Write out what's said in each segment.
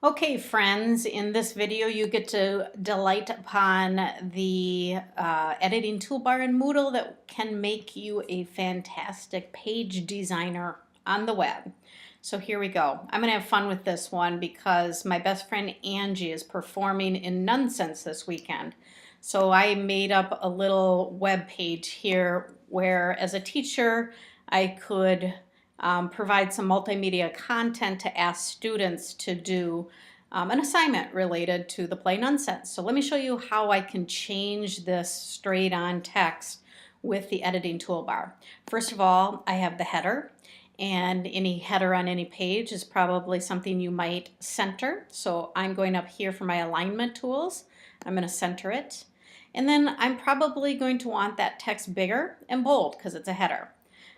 Okay, friends, in this video you get to delight upon the editing toolbar in Moodle that can make you a fantastic page designer on the web. So here we go. I'm going to have fun with this one because my best friend Angie is performing in Nonsense this weekend. So I made up a little web page here where, as a teacher, I could provide some multimedia content to ask students to do an assignment related to the play Nonsense. So let me show you how I can change this straight on text with the editing toolbar. First of all, I have the header, and any header on any page is probably something you might center. So I'm going up here for my alignment tools. I'm going to center it. And then I'm probably going to want that text bigger and bold because it's a header.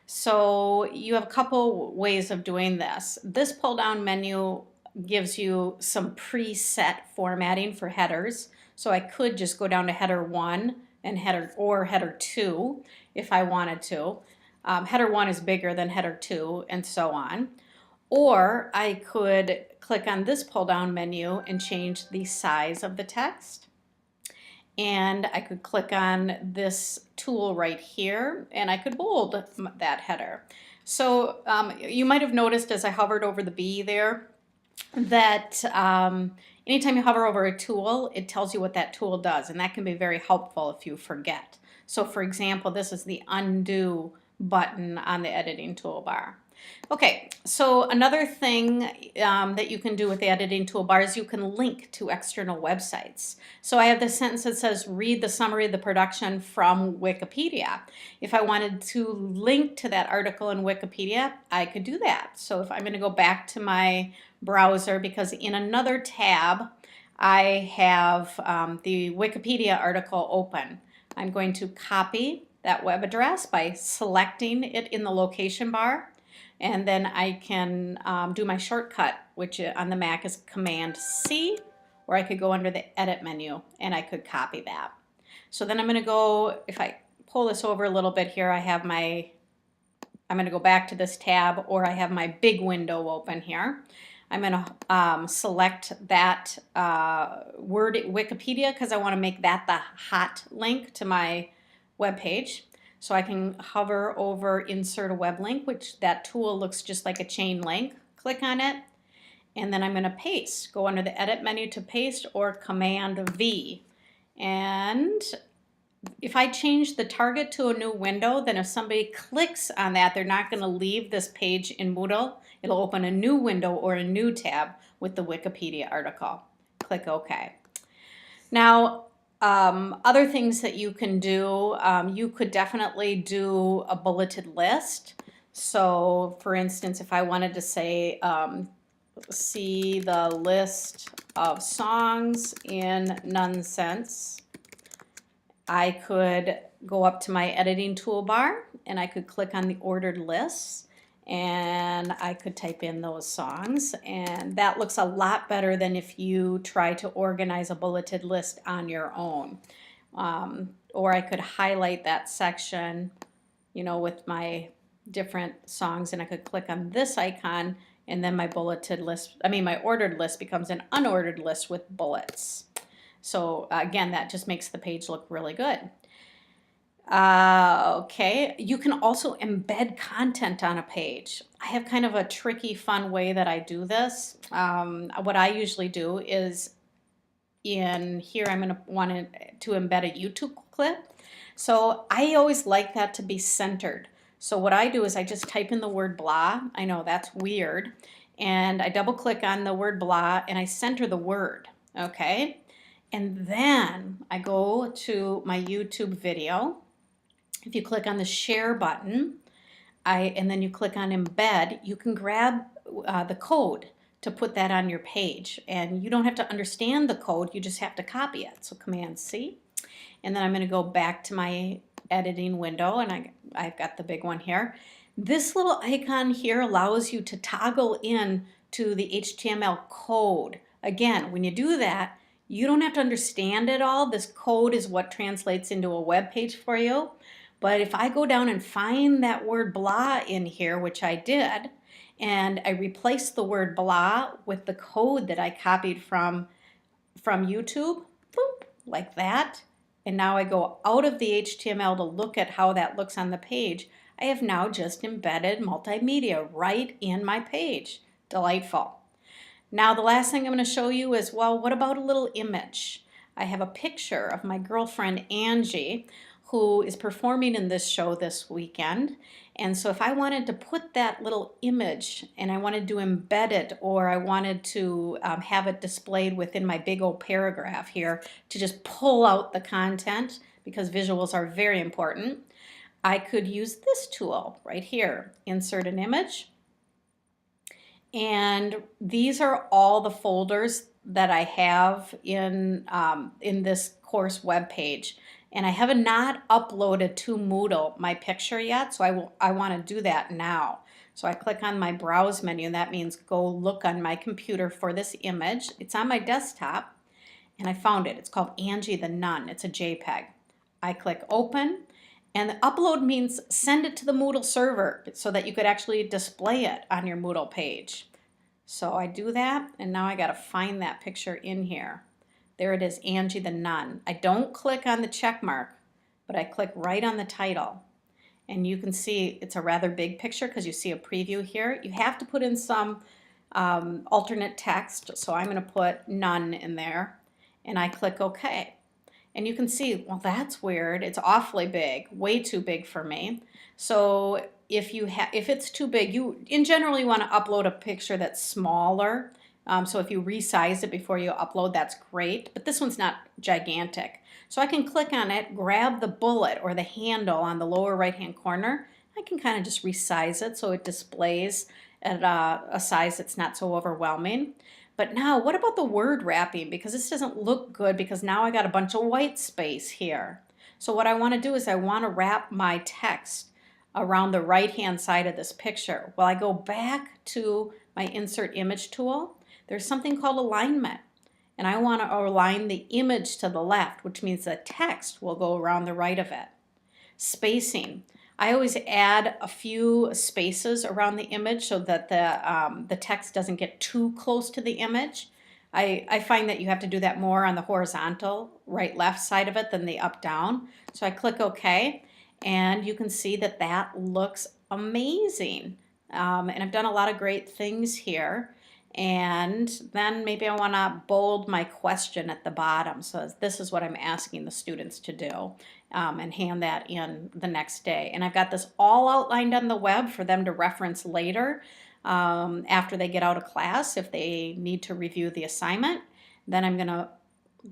So you have a couple ways of doing this. This pull down menu gives you some preset formatting for headers. So I could just go down to header 1 and header 2 if I wanted to. Header 1 is bigger than header 2 and so on. Or I could click on this pull down menu and change the size of the text. And I could click on this tool right here and I could bold that header. So you might have noticed as I hovered over the B there that anytime you hover over a tool, it tells you what that tool does, and that can be very helpful if you forget. So for example, this is the undo button on the editing toolbar. Okay, so another thing that you can do with the editing toolbar is you can link to external websites. So I have this sentence that says, read the summary of the production from Wikipedia. If I wanted to link to that article in Wikipedia, I could do that. So if I'm going to go back to my browser, because in another tab I have the Wikipedia article open, I'm going to copy that web address by selecting it in the location bar. And then I can do my shortcut, which on the Mac is Command C, or I could go under the edit menu and I could copy that. So then I'm going to go, if I pull this over a little bit here, I have my, I'm going to go back to this tab, or I have my big window open here. I'm going to select that word Wikipedia because I want to make that the hot link to my web page. So I can hover over insert a web link, which that tool looks just like a chain link. Click on it, and then I'm going to paste. Go under the edit menu to paste, or Command V. And if I change the target to a new window, then if somebody clicks on that, they're not going to leave this page in Moodle. It'll open a new window or a new tab with the Wikipedia article. Click OK. Now, other things that you can do, you could definitely do a bulleted list. So for instance, if I wanted to say, see the list of songs in Nonsense, I could go up to my editing toolbar and I could click on the ordered lists, and I could type in those songs, and that looks a lot better than if you try to organize a bulleted list on your own. Or I could highlight that section, you know, with my different songs, and I could click on this icon, and then my bulleted list, my ordered list becomes an unordered list with bullets. So again, that just makes the page look really good. Okay, you can also embed content on a page. I have kind of a tricky, fun way that I do this. What I usually do is in here, I'm going to want to embed a YouTube clip. So I always like that to be centered. So what I do is I just type in the word blah. I know that's weird. And I double click on the word blah and I center the word. Okay. And then I go to my YouTube video. If you click on the share button, and then you click on embed, you can grab the code to put that on your page. And you don't have to understand the code, you just have to copy it. So Command C. And then I'm going to go back to my editing window, and I've got the big one here. This little icon here allows you to toggle in to the HTML code. Again, when you do that, you don't have to understand it all. This code is what translates into a web page for you. But if I go down and find that word blah in here, which I did, and I replaced the word blah with the code that I copied from YouTube, boop, like that. And now I go out of the HTML to look at how that looks on the page. I have now just embedded multimedia right in my page. Delightful. Now the last thing I'm going to show you is, well, what about a little image? I have a picture of my girlfriend Angie, who is performing in this show this weekend. And so if I wanted to put that little image and I wanted to embed it, or I wanted to have it displayed within my big old paragraph here to just pull out the content, because visuals are very important, I could use this tool right here, insert an image. And these are all the folders that I have in this course webpage. And I have not uploaded to Moodle my picture yet, so I want to do that now. So I click on my browse menu, and that means go look on my computer for this image. It's on my desktop, and I found it. It's called Angie the Nun. It's a JPEG. I click open, and the upload means send it to the Moodle server so that you could actually display it on your Moodle page. So I do that, and now I got to find that picture in here. There it is, Angie the Nun. I don't click on the check mark, but I click right on the title. And you can see it's a rather big picture because you see a preview here. You have to put in some alternate text, so I'm going to put none in there, and I click OK. And you can see, well, that's weird. It's awfully big, way too big for me. So if it's too big, in general you want to upload a picture that's smaller. So if you resize it before you upload, that's great. But this one's not gigantic. So I can click on it, grab the bullet or the handle on the lower right-hand corner. I can kind of just resize it so it displays at a size that's not so overwhelming. But now, what about the word wrapping? Because this doesn't look good, because now I got a bunch of white space here. So what I want to do is I want to wrap my text around the right-hand side of this picture. Well, I go back to my Insert Image tool. There's something called alignment. And I want to align the image to the left, which means the text will go around the right of it. Spacing. I always add a few spaces around the image so that the text doesn't get too close to the image. I find that you have to do that more on the horizontal right-left side of it than the up-down. So I click OK, and you can see that that looks amazing. And I've done a lot of great things here. And then maybe I want to bold my question at the bottom. So this is what I'm asking the students to do, and hand that in the next day. And I've got this all outlined on the web for them to reference later after they get out of class if they need to review the assignment. Then I'm going to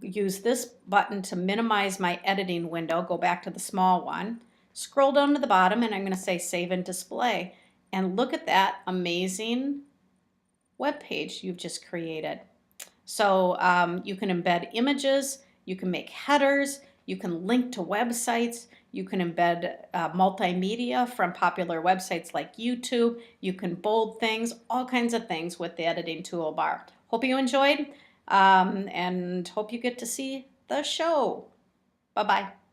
use this button to minimize my editing window, go back to the small one, scroll down to the bottom, and I'm going to say Save and Display. And look at that amazing web page you've just created. So you can embed images, you can make headers, you can link to websites, you can embed multimedia from popular websites like YouTube, you can bold things, all kinds of things with the editing toolbar. Hope you enjoyed, and hope you get to see the show. Bye-bye.